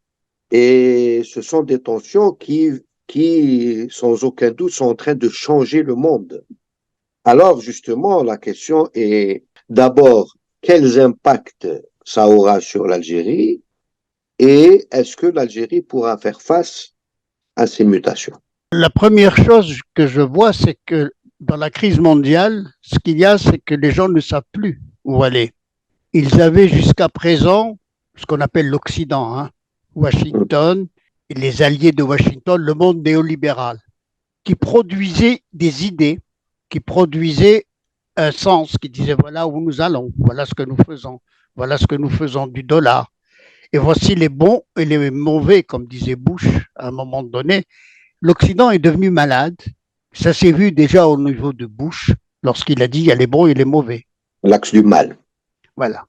Et ce sont des tensions qui, sans aucun doute, sont en train de changer le monde. Alors, justement, la question est d'abord, quels impacts ça aura sur l'Algérie et est-ce que l'Algérie pourra faire face à ces mutations? La première chose que je vois, c'est que dans la crise mondiale, ce qu'il y a, c'est que les gens ne savent plus où aller. Ils avaient jusqu'à présent ce qu'on appelle l'Occident, hein, Washington, et les alliés de Washington, le monde néolibéral, qui produisait des idées, qui produisait un sens, qui disait voilà où nous allons, voilà ce que nous faisons, voilà ce que nous faisons du dollar. Et voici les bons et les mauvais, comme disait Bush à un moment donné. L'Occident est devenu malade. Ça s'est vu déjà au niveau de Bush, lorsqu'il a dit il y a les bons et les mauvais. L'axe du mal. Voilà.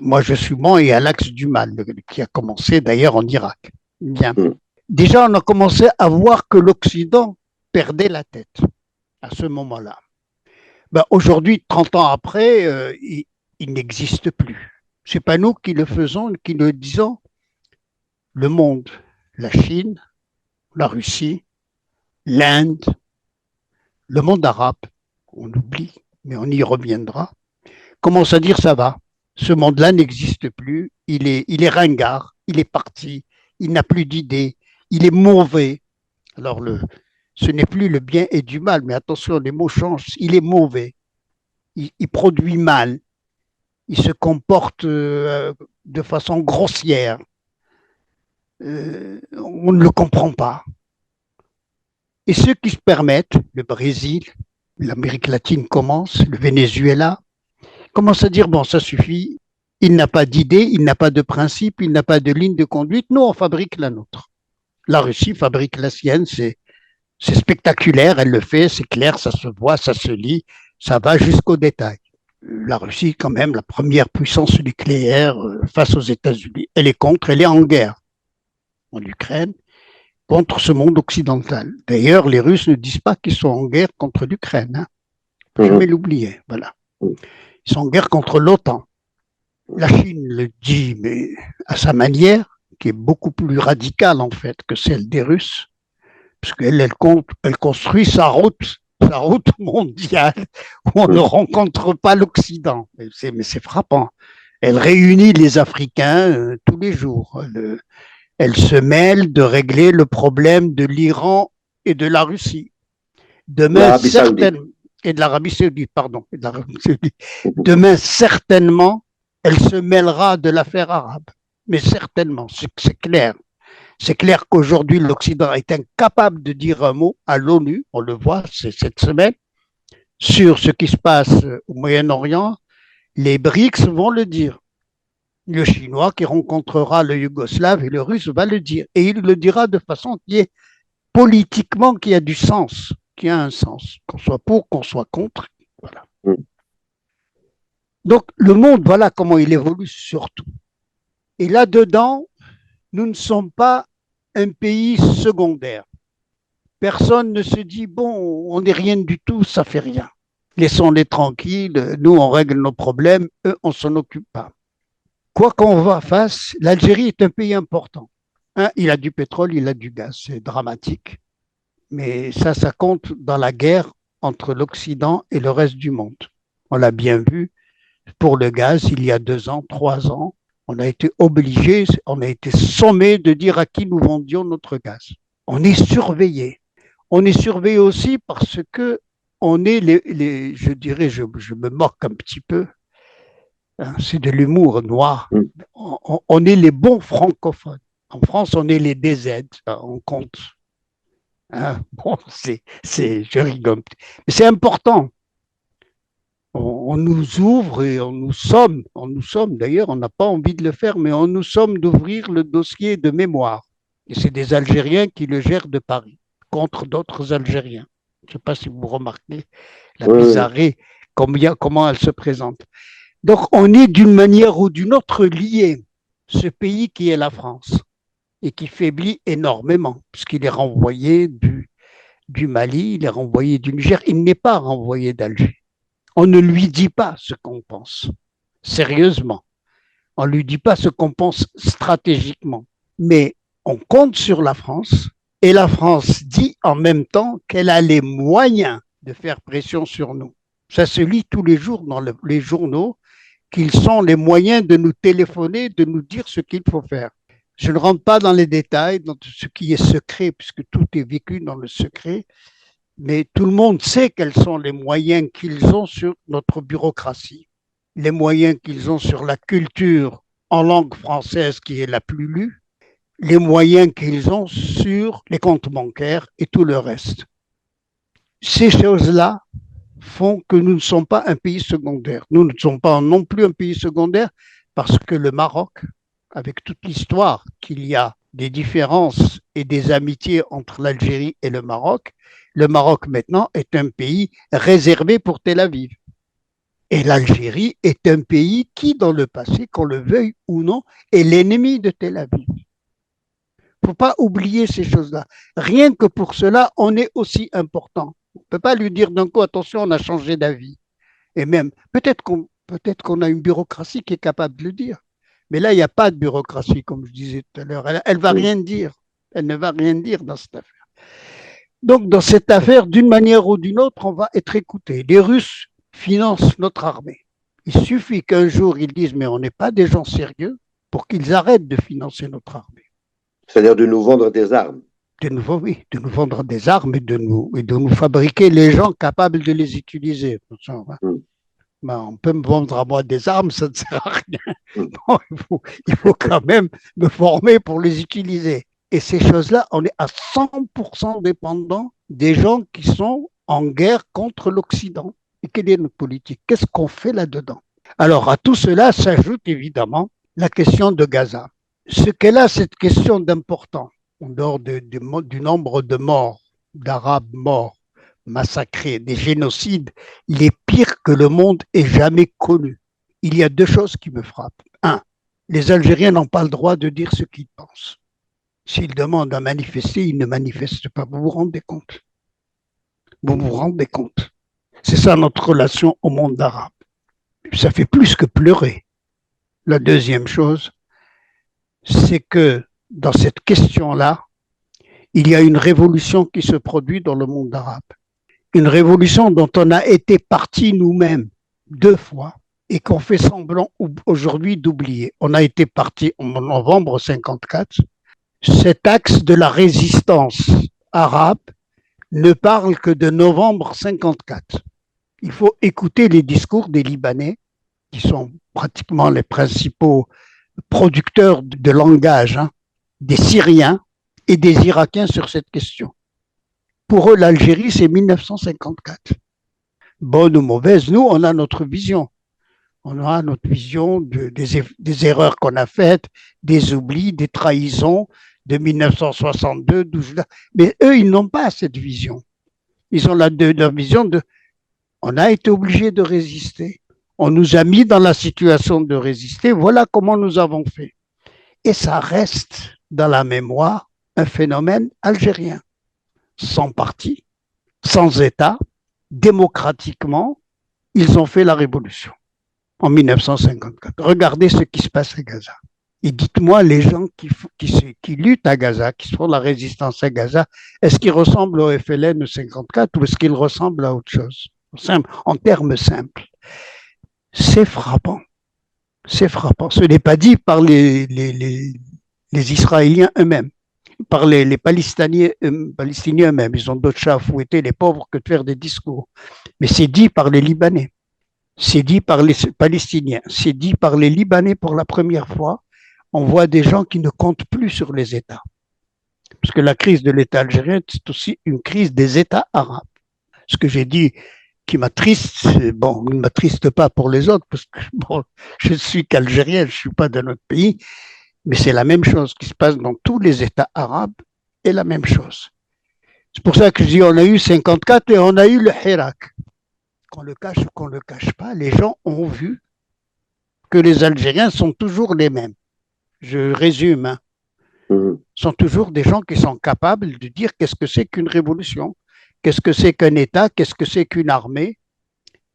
Moi, je suis bon et à l'axe du mal, qui a commencé d'ailleurs en Irak. Bien. Déjà, on a commencé à voir que l'Occident perdait la tête à ce moment-là. Ben, aujourd'hui, 30 ans après, il n'existe plus. Ce n'est pas nous qui le faisons, qui le disons. Le monde, la Chine, la Russie, l'Inde, le monde arabe, on oublie, mais on y reviendra, commence à dire ça va. Ce monde-là n'existe plus, il est ringard, il est parti, il n'a plus d'idées, il est mauvais. Alors, ce n'est plus le bien et du mal, mais attention, les mots changent, il est mauvais, il produit mal, il se comporte de façon grossière, on ne le comprend pas. Et ceux qui se permettent, le Brésil, l'Amérique latine commence, le Venezuela, commence à dire, bon, ça suffit, il n'a pas d'idée, il n'a pas de principe, il n'a pas de ligne de conduite, nous, on fabrique la nôtre. La Russie fabrique la sienne, c'est spectaculaire, elle le fait, c'est clair, ça se voit, ça se lit, ça va jusqu'au détail. La Russie, quand même, la première puissance nucléaire face aux États-Unis, elle est contre, elle est en guerre en Ukraine contre ce monde occidental. D'ailleurs, les Russes ne disent pas qu'ils sont en guerre contre l'Ukraine. Hein. Faut jamais l'oublier. Voilà. Ils sont en guerre contre l'OTAN. La Chine le dit, mais à sa manière, qui est beaucoup plus radicale en fait que celle des Russes, parce qu'elle elle construit sa route mondiale où on ne rencontre pas l'Occident. Mais c'est frappant. Elle réunit les Africains tous les jours. Elle se mêle de régler le problème de l'Iran et de la Russie. Demain, certainement, et de l'Arabie Saoudite, pardon. Demain, certainement, elle se mêlera de l'affaire arabe. Mais certainement, c'est clair. C'est clair qu'aujourd'hui, l'Occident est incapable de dire un mot à l'ONU, on le voit cette semaine, sur ce qui se passe au Moyen-Orient. Les BRICS vont le dire. Le Chinois qui rencontrera le Yougoslave et le Russe va le dire. Et il le dira de façon qui est politiquement, qui a du sens, qui a un sens, qu'on soit pour, qu'on soit contre. Voilà. Donc, le monde, voilà comment il évolue surtout. Et là-dedans, nous ne sommes pas un pays secondaire. Personne ne se dit, bon, on n'est rien du tout, ça fait rien. Laissons-les tranquilles, nous, on règle nos problèmes, eux, on ne s'en occupe pas. Quoi qu'on va face, l'Algérie est un pays important. Hein, il a du pétrole, il a du gaz, c'est dramatique. Mais ça compte dans la guerre entre l'Occident et le reste du monde. On l'a bien vu pour le gaz, il y a 2 ans, 3 ans, on a été obligé, on a été sommé de dire à qui nous vendions notre gaz. On est surveillé. On est surveillé aussi parce que on est je dirais, je me moque un petit peu, c'est de l'humour noir. On est les bons francophones. En France, on est les DZ, on compte. Bon, je rigole. Mais c'est important. On nous ouvre et on nous somme d'ailleurs, on n'a pas envie de le faire, mais on nous somme d'ouvrir le dossier de mémoire. Et c'est des Algériens qui le gèrent de Paris, contre d'autres Algériens. Je ne sais pas si vous remarquez la Oui, oui. bizarrerie, comment elle se présente. Donc on est d'une manière ou d'une autre lié, ce pays qui est la France, et qui faiblit énormément, puisqu'il est renvoyé du Mali, il est renvoyé du Niger, il n'est pas renvoyé d'Alger. On ne lui dit pas ce qu'on pense, sérieusement. On ne lui dit pas ce qu'on pense stratégiquement. Mais on compte sur la France et la France dit en même temps qu'elle a les moyens de faire pression sur nous. Ça se lit tous les jours dans les journaux qu'ils sont les moyens de nous téléphoner, de nous dire ce qu'il faut faire. Je ne rentre pas dans les détails, dans ce qui est secret, puisque tout est vécu dans le secret, mais tout le monde sait quels sont les moyens qu'ils ont sur notre bureaucratie, les moyens qu'ils ont sur la culture en langue française qui est la plus lue, les moyens qu'ils ont sur les comptes bancaires et tout le reste. Ces choses-là font que nous ne sommes pas un pays secondaire. Nous ne sommes pas non plus un pays secondaire parce que le Maroc, avec toute l'histoire qu'il y a des différences et des amitiés entre l'Algérie et le Maroc maintenant est un pays réservé pour Tel Aviv. Et l'Algérie est un pays qui, dans le passé, qu'on le veuille ou non, est l'ennemi de Tel Aviv. Il ne faut pas oublier ces choses-là. Rien que pour cela, on est aussi important. On ne peut pas lui dire d'un coup, attention, on a changé d'avis. Et même, peut-être qu'on a une bureaucratie qui est capable de le dire. Mais là, il n'y a pas de bureaucratie, comme je disais tout à l'heure. Elle va rien dire. Elle ne va rien dire dans cette affaire. Donc, dans cette affaire, d'une manière ou d'une autre, on va être écouté. Les Russes financent notre armée. Il suffit qu'un jour, ils disent, mais on n'est pas des gens sérieux, pour qu'ils arrêtent de financer notre armée. C'est-à-dire de nous vendre des armes. De nous vendre des armes et de nous fabriquer les gens capables de les utiliser. On peut me vendre à moi des armes, ça ne sert à rien. Non, il faut quand même me former pour les utiliser. Et ces choses-là, on est à 100% dépendant des gens qui sont en guerre contre l'Occident. Et quelle est notre politique? Qu'est-ce qu'on fait là-dedans? Alors, à tout cela s'ajoute évidemment la question de Gaza. Ce qu'elle a, cette question d'important, en dehors du nombre de morts, d'Arabes morts, massacrés, des génocides les pires que le monde ait jamais connus. Il y a deux choses qui me frappent. Un, les Algériens n'ont pas le droit de dire ce qu'ils pensent. S'ils demandent à manifester, ils ne manifestent pas. Vous vous rendez compte? Vous vous rendez compte? C'est ça notre relation au monde arabe. Ça fait plus que pleurer. La deuxième chose, c'est que dans cette question-là, il y a une révolution qui se produit dans le monde arabe. Une révolution dont on a été partis nous-mêmes 2 fois et qu'on fait semblant aujourd'hui d'oublier. On a été partis en novembre 54. Cet axe de la résistance arabe ne parle que de novembre 54. Il faut écouter les discours des Libanais, qui sont pratiquement les principaux producteurs de langage, des Syriens et des Irakiens sur cette question. Pour eux, l'Algérie, c'est 1954. Bonne ou mauvaise, nous, on a notre vision. On a notre vision des erreurs qu'on a faites, des oublis, des trahisons de 1962, 12. Mais eux, ils n'ont pas cette vision. Ils ont leur vision de on a été obligé de résister. On nous a mis dans la situation de résister. Voilà comment nous avons fait. Et ça reste dans la mémoire un phénomène algérien. Sans parti, sans État, démocratiquement, ils ont fait la révolution en 1954. Regardez ce qui se passe à Gaza. Et dites-moi, les gens qui luttent à Gaza, qui font la résistance à Gaza, est-ce qu'ils ressemblent au FLN de 54 ou est-ce qu'ils ressemblent à autre chose? En termes simples. C'est frappant. C'est frappant. Ce n'est pas dit par les Israéliens eux-mêmes, par les Palestiniens eux-mêmes. Ils ont d'autres chats à fouetter, les pauvres, que de faire des discours. Mais c'est dit par les Libanais. C'est dit par les Palestiniens. C'est dit par les Libanais pour la première fois. On voit des gens qui ne comptent plus sur les États. Parce que la crise de l'État algérien, c'est aussi une crise des États arabes. Ce que j'ai dit qui m'attriste. Bon, il ne m'attriste pas pour les autres, parce que bon, je suis qu'Algérien, je ne suis pas de notre pays, mais c'est la même chose qui se passe dans tous les États arabes, et la même chose. C'est pour ça que je dis on a eu 54 et on a eu le Hirak. Qu'on le cache ou qu'on ne le cache pas, les gens ont vu que les Algériens sont toujours les mêmes. Je résume, hein. Mhm. Sont toujours des gens qui sont capables de dire qu'est-ce que c'est qu'une révolution, qu'est-ce que c'est qu'un État, qu'est-ce que c'est qu'une armée,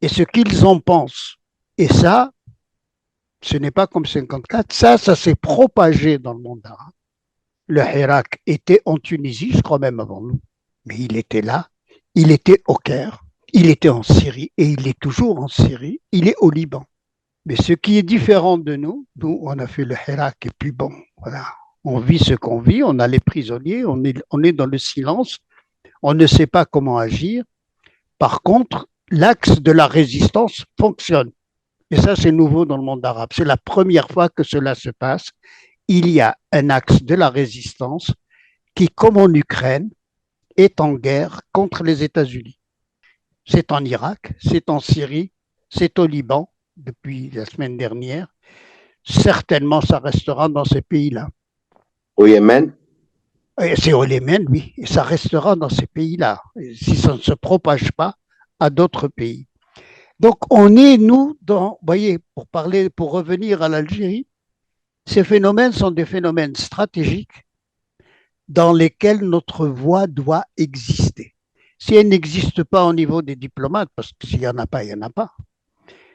et ce qu'ils en pensent. Et ça, ce n'est pas comme 54, ça s'est propagé dans le monde arabe. Le Hirak était en Tunisie, je crois même avant nous, mais il était là, il était au Caire, il était en Syrie, et il est toujours en Syrie, il est au Liban. Mais ce qui est différent de nous, on a fait le Hirak, et puis bon, voilà, on vit ce qu'on vit, on a les prisonniers, on est dans le silence, on ne sait pas comment agir. Par contre, l'axe de la résistance fonctionne. Et ça, c'est nouveau dans le monde arabe. C'est la première fois que cela se passe. Il y a un axe de la résistance qui, comme en Ukraine, est en guerre contre les États-Unis. C'est en Irak, c'est en Syrie, c'est au Liban depuis la semaine dernière. Certainement, ça restera dans ces pays-là. Au Yémen, Et c'est au Yémen, oui, et ça restera dans ces pays-là, si ça ne se propage pas à d'autres pays. Donc, on est, nous, vous voyez, pour revenir à l'Algérie, ces phénomènes sont des phénomènes stratégiques dans lesquels notre voix doit exister. Si elle n'existe pas au niveau des diplomates, parce que s'il n'y en a pas, il n'y en a pas.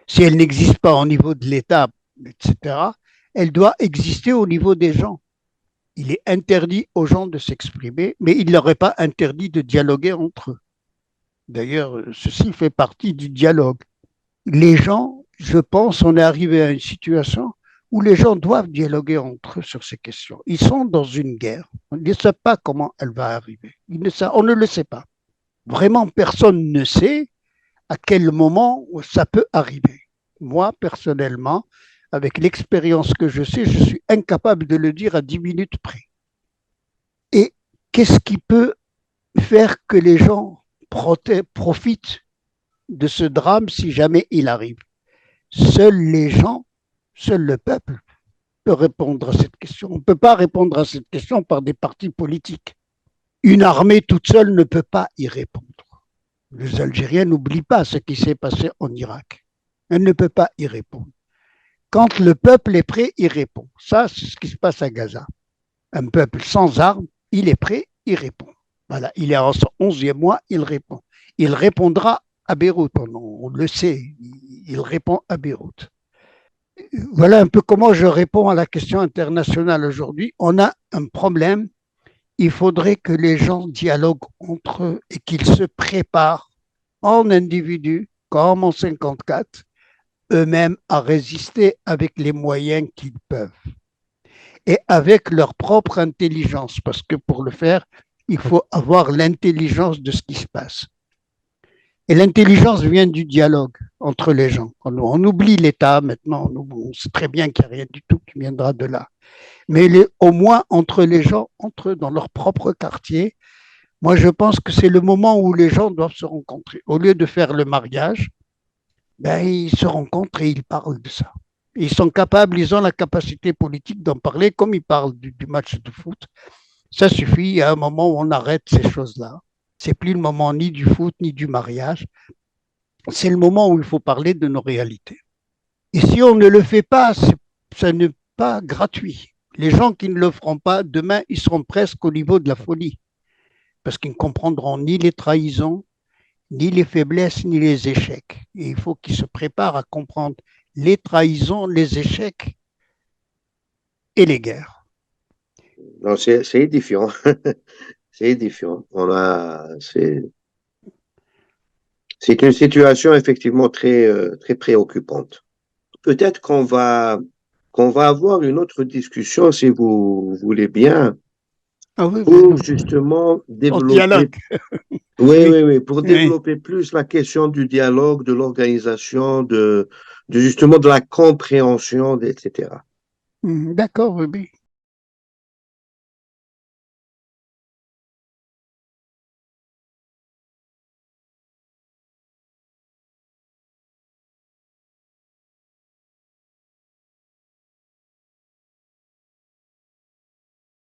Si elle n'existe pas au niveau de l'État, etc., elle doit exister au niveau des gens. Il est interdit aux gens de s'exprimer, mais il ne leur est pas interdit de dialoguer entre eux. D'ailleurs, ceci fait partie du dialogue. Les gens, je pense, on est arrivé à une situation où les gens doivent dialoguer entre eux sur ces questions. Ils sont dans une guerre. On ne sait pas comment elle va arriver. On ne le sait pas. Vraiment, personne ne sait à quel moment ça peut arriver. Moi, personnellement, avec l'expérience que je sais, je suis incapable de le dire à 10 minutes près. Et qu'est-ce qui peut faire que les gens profitent de ce drame si jamais il arrive? Seuls les gens, seul le peuple peut répondre à cette question. On ne peut pas répondre à cette question par des partis politiques. Une armée toute seule ne peut pas y répondre. Les Algériens n'oublient pas ce qui s'est passé en Irak. Elle ne peut pas y répondre. Quand le peuple est prêt, il répond. Ça, c'est ce qui se passe à Gaza. Un peuple sans armes, il est prêt, il répond. Voilà, il est en son 11e mois, il répond. Il répondra à Beyrouth, on le sait, il répond à Beyrouth. Voilà un peu comment je réponds à la question internationale aujourd'hui. On a un problème, il faudrait que les gens dialoguent entre eux et qu'ils se préparent en individus, comme en 54, eux-mêmes à résister avec les moyens qu'ils peuvent et avec leur propre intelligence, parce que pour le faire, il faut avoir l'intelligence de ce qui se passe. Et l'intelligence vient du dialogue entre les gens. On oublie l'État maintenant, on sait très bien qu'il n'y a rien du tout qui viendra de là. Mais au moins entre les gens, entre eux, dans leur propre quartier, moi je pense que c'est le moment où les gens doivent se rencontrer. Au lieu de faire le mariage, ben, ils se rencontrent et ils parlent de ça. Ils sont capables, ils ont la capacité politique d'en parler, comme ils parlent du match de foot. Ça suffit, il y a un moment où on arrête ces choses-là. C'est plus le moment ni du foot ni du mariage. C'est le moment où il faut parler de nos réalités. Et si on ne le fait pas, ça n'est pas gratuit. Les gens qui ne le feront pas, demain, ils seront presque au niveau de la folie. Parce qu'ils ne comprendront ni les trahisons, ni les faiblesses, ni les échecs. Et il faut qu'ils se préparent à comprendre les trahisons, les échecs et les guerres. non, c'est édifiant. C'est édifiant. C'est une situation effectivement très préoccupante. Peut-être qu'on va avoir une autre discussion, si vous voulez bien, Ah oui, mais pour justement on dialogue. développer, oui, Oui, oui, oui, pour oui. développer plus la question du dialogue, de l'organisation, de justement de la compréhension, etc. D'accord, oui.